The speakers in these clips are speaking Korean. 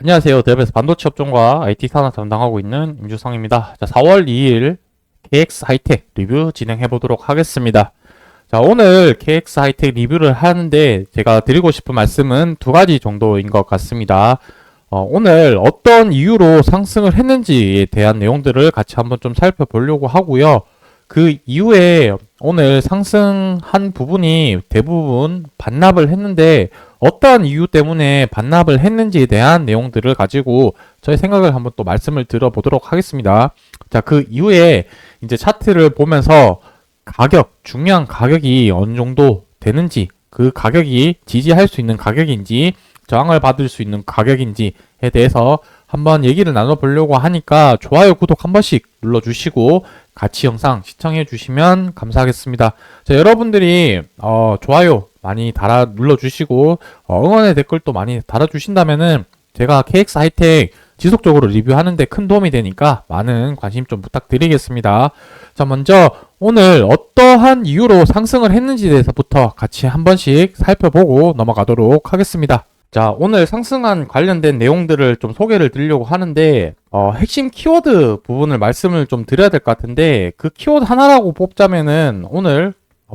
안녕하세요. 대업에서 반도체 업종과 IT 산업 담당하고 있는 임주성입니다. 자, 4월 2일 KX 하이텍 리뷰 진행해 보도록 하겠습니다. 자, 오늘 KX 하이텍 리뷰를 하는데 제가 드리고 싶은 말씀은 두 가지 정도인 것 같습니다. 오늘 어떤 이유로 상승을 했는지에 대한 내용들을 같이 한번 좀 살펴보려고 하고요. 그 이후에 오늘 상승한 부분이 대부분 반납을 했는데 어떠한 이유 때문에 반납을 했는지에 대한 내용들을 가지고 저의 생각을 한번 또 말씀을 들어보도록 하겠습니다. 자, 그 이후에 이제 차트를 보면서 중요한 가격이 어느 정도 되는지, 그 가격이 지지할 수 있는 가격인지, 저항을 받을 수 있는 가격인지에 대해서 한번 얘기를 나눠보려고 하니까 좋아요, 구독 한 번씩 눌러주시고 같이 영상 시청해 주시면 감사하겠습니다. 자, 여러분들이 좋아요 많이 눌러주시고 응원의 댓글도 많이 달아주신다면은 제가 KX 하이텍 지속적으로 리뷰하는데 큰 도움이 되니까 많은 관심 좀 부탁드리겠습니다. 자, 먼저 오늘 어떠한 이유로 상승을 했는지에 대해서부터 같이 한 번씩 살펴보고 넘어가도록 하겠습니다. 자, 오늘 상승한 관련된 내용들을 좀 소개를 드리려고 하는데 핵심 키워드 부분을 말씀을 좀 드려야 될 것 같은데, 그 키워드 하나라고 뽑자면은 오늘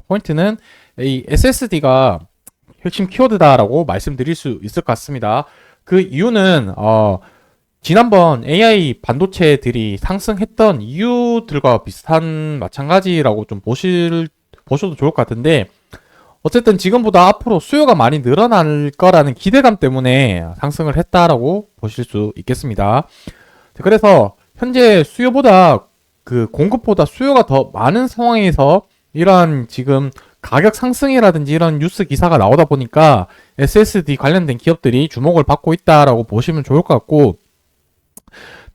포인트는 이 SSD가 핵심 키워드다라고 말씀드릴 수 있을 것 같습니다. 그 이유는 지난번 AI 반도체들이 상승했던 이유들과 비슷한 마찬가지라고 좀 보셔도 좋을 것 같은데, 어쨌든 지금보다 앞으로 수요가 많이 늘어날 거라는 기대감 때문에 상승을 했다라고 보실 수 있겠습니다. 그래서 현재 수요보다 그 공급보다 수요가 더 많은 상황에서 이러한 지금 가격 상승이라든지 이런 뉴스 기사가 나오다 보니까 SSD 관련된 기업들이 주목을 받고 있다라고 보시면 좋을 것 같고,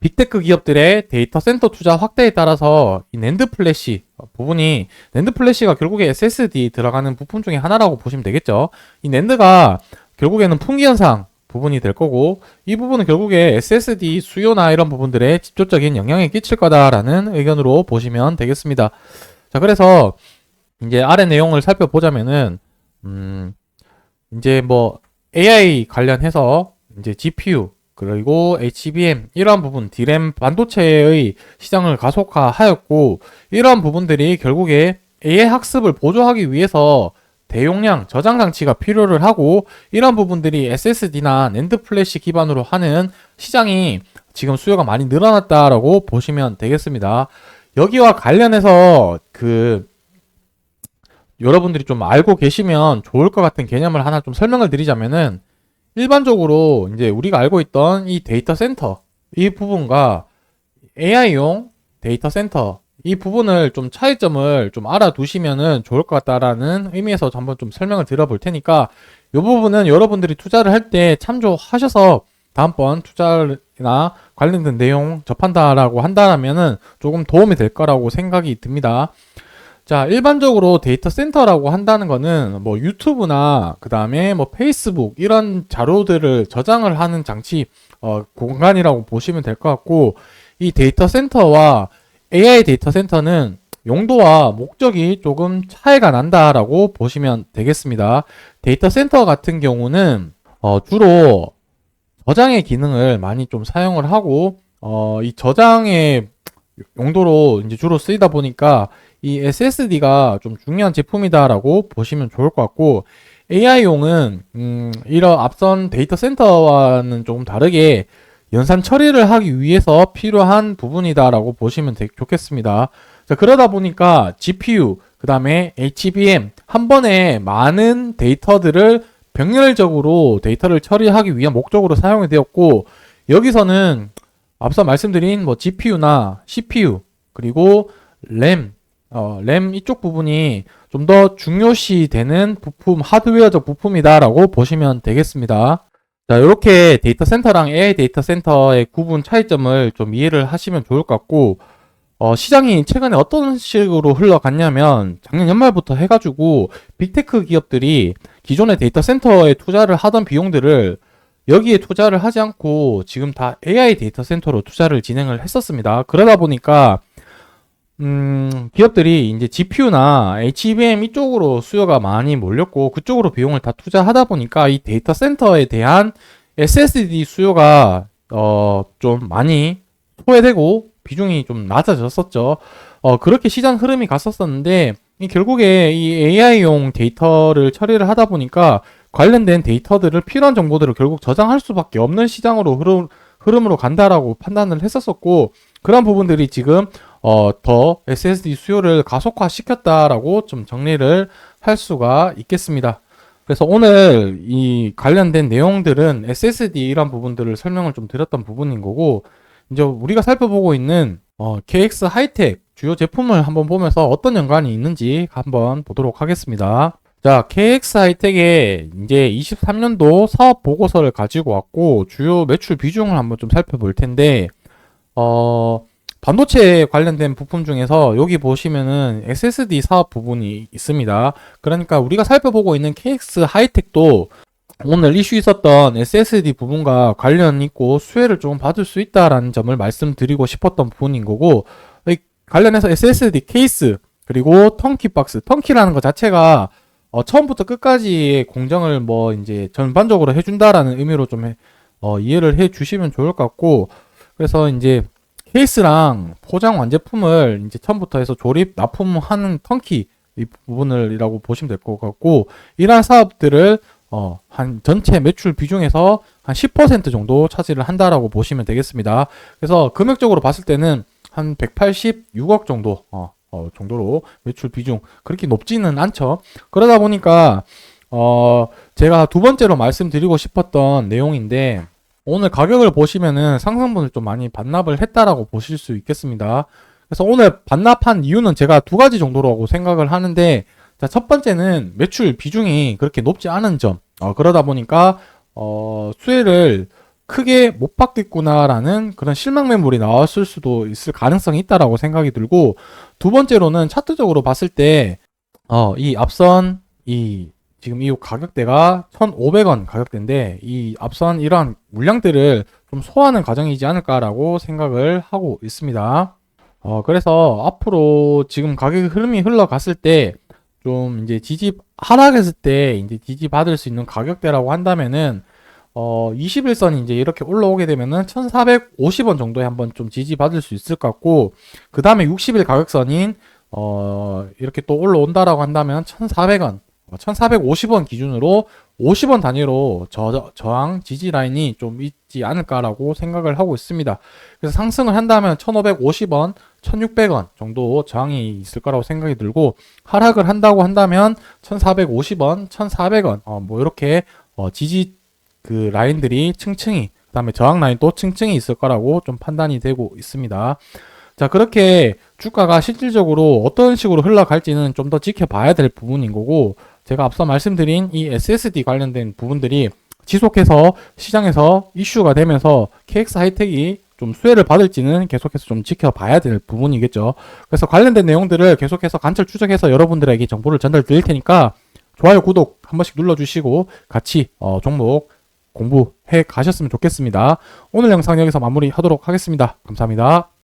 빅테크 기업들의 데이터 센터 투자 확대에 따라서 이 낸드 플래시 부분이, 낸드 플래시가 결국에 SSD 들어가는 부품 중에 하나라고 보시면 되겠죠. 이 낸드가 결국에는 품귀 현상 부분이 될 거고, 이 부분은 결국에 SSD 수요나 이런 부분들에 직접적인 영향을 끼칠 거다라는 의견으로 보시면 되겠습니다. 자, 그래서 이제 아래 내용을 살펴보자면은 이제 뭐 AI 관련해서 이제 GPU 그리고 HBM 이러한 부분, D램 반도체의 시장을 가속화하였고, 이러한 부분들이 결국에 AI 학습을 보조하기 위해서 대용량 저장 장치가 필요를 하고, 이러한 부분들이 SSD나 낸드 플래시 기반으로 하는 시장이 지금 수요가 많이 늘어났다라고 보시면 되겠습니다. 여기와 관련해서 여러분들이 좀 알고 계시면 좋을 것 같은 개념을 하나 좀 설명을 드리자면은, 일반적으로 이제 우리가 알고 있던 이 데이터 센터 이 부분과 AI용 데이터 센터 이 부분을 좀 차이점을 좀 알아두시면은 좋을 것 같다라는 의미에서 한번 좀 설명을 드려볼 테니까, 이 부분은 여러분들이 투자를 할 때 참조하셔서 다음번 투자나 관련된 내용 접한다라고 한다면은 조금 도움이 될 거라고 생각이 듭니다. 자, 일반적으로 데이터 센터라고 한다는 거는 뭐 유튜브나 그 다음에 뭐 페이스북 이런 자료들을 저장을 하는 장치 공간이라고 보시면 될 것 같고, 이 데이터 센터와 AI 데이터 센터는 용도와 목적이 조금 차이가 난다라고 보시면 되겠습니다. 데이터 센터 같은 경우는 주로 저장의 기능을 많이 좀 사용을 하고, 이 저장의 용도로 이제 주로 쓰이다 보니까 이 SSD가 좀 중요한 제품이다라고 보시면 좋을 것 같고, AI용은 이런 앞선 데이터 센터와는 조금 다르게 연산 처리를 하기 위해서 필요한 부분이다라고 보시면 좋겠습니다. 자, 그러다 보니까 GPU, 그 다음에 HBM 한 번에 많은 데이터들을 병렬적으로 데이터를 처리하기 위한 목적으로 사용이 되었고, 여기서는 앞서 말씀드린 뭐 GPU나 CPU 그리고 램 이쪽 부분이 좀 더 중요시 되는 부품, 하드웨어적 부품이다라고 보시면 되겠습니다. 자, 이렇게 데이터 센터랑 AI 데이터 센터의 구분 차이점을 좀 이해를 하시면 좋을 것 같고, 시장이 최근에 어떤 식으로 흘러갔냐면, 작년 연말부터 해가지고 빅테크 기업들이 기존의 데이터 센터에 투자를 하던 비용들을 여기에 투자를 하지 않고 지금 다 AI 데이터 센터로 투자를 진행을 했었습니다. 그러다 보니까 기업들이 이제 GPU나 HBM 이쪽으로 수요가 많이 몰렸고, 그쪽으로 비용을 다 투자하다 보니까 이 데이터 센터에 대한 SSD 수요가 좀 많이 소외되고 비중이 좀 낮아졌었죠. 그렇게 시장 흐름이 갔었었는데 결국에 이 AI용 데이터를 처리를 하다 보니까 관련된 데이터들을 필요한 정보들을 결국 저장할 수밖에 없는 시장으로 흐름으로 간다라고 판단을 했었었고 그런 부분들이 지금 더 SSD 수요를 가속화시켰다라고 좀 정리를 할 수가 있겠습니다. 그래서 오늘 이 관련된 내용들은 SSD 이런 부분들을 설명을 좀 드렸던 부분인 거고 이제 우리가 살펴보고 있는 KX 하이텍 주요 제품을 한번 보면서 어떤 연관이 있는지 한번 보도록 하겠습니다. 자, KX 하이텍의 이제 23년도 사업 보고서를 가지고 왔고 주요 매출 비중을 한번 좀 살펴볼 텐데 반도체 관련된 부품 중에서 여기 보시면은 SSD 사업 부분이 있습니다. 그러니까 우리가 살펴보고 있는 KX 하이텍도 오늘 이슈 있었던 SSD 부분과 관련 있고 수혜를 좀 받을 수 있다라는 점을 말씀드리고 싶었던 부분인 거고 관련해서 SSD 케이스 그리고 턴키 박스, 턴키라는 것 자체가 처음부터 끝까지 공정을 뭐 이제 전반적으로 해준다라는 의미로 좀 이해를 해 주시면 좋을 것 같고 그래서 이제 케이스랑 포장 완제품을 이제 처음부터 해서 조립, 납품하는 턴키 이 부분을이라고 보시면 될 것 같고 이러한 사업들을 한 전체 매출 비중에서 한 10% 정도 차지를 한다라고 보시면 되겠습니다. 그래서 금액적으로 봤을 때는 한 186억 정도 정도로 매출 비중 그렇게 높지는 않죠. 그러다 보니까 제가 두 번째로 말씀드리고 싶었던 내용인데 오늘 가격을 보시면은 상승분을 좀 많이 반납을 했다라고 보실 수 있겠습니다. 그래서 오늘 반납한 이유는 제가 두 가지 정도라고 생각을 하는데 자, 첫 번째는 매출 비중이 그렇게 높지 않은 점 그러다 보니까 수혜를 크게 못 받겠구나라는 그런 실망 매물이 나왔을 수도 있을 가능성이 있다라고 생각이 들고 두 번째로는 차트적으로 봤을 때 이 앞선 지금 이 가격대가 1,500원 가격대인데 이 앞선 이러한 물량들을 좀 소화하는 과정이지 않을까라고 생각을 하고 있습니다. 그래서 앞으로 지금 가격 흐름이 흘러갔을 때 좀 이제 지지 하락했을 때 이제 지지 받을 수 있는 가격대라고 한다면은 21선이 이제 이렇게 올라오게 되면은 1,450원 정도에 한번 좀 지지 받을 수 있을 것 같고 그 다음에 60일 가격선인 이렇게 또 올라온다라고 한다면 1,400원 1,450원 기준으로 50원 단위로 저항 지지 라인이 좀 있지 않을까라고 생각을 하고 있습니다. 그래서 상승을 한다면 1,550원, 1,600원 정도 저항이 있을 거라고 생각이 들고 하락을 한다고 한다면 1,450원, 1,400원 뭐 이렇게 지지 그 라인들이 층층이 그 다음에 저항 라인도 층층이 있을 거라고 좀 판단이 되고 있습니다. 자, 그렇게 주가가 실질적으로 어떤 식으로 흘러갈지는 좀 더 지켜봐야 될 부분인 거고 제가 앞서 말씀드린 이 SSD 관련된 부분들이 지속해서 시장에서 이슈가 되면서 KX 하이텍이 좀 수혜를 받을지는 계속해서 좀 지켜봐야 될 부분이겠죠. 그래서 관련된 내용들을 계속해서 관철 추적해서 여러분들에게 정보를 전달 드릴 테니까 좋아요, 구독 한 번씩 눌러주시고 같이 종목 공부해 가셨으면 좋겠습니다. 오늘 영상 여기서 마무리하도록 하겠습니다. 감사합니다.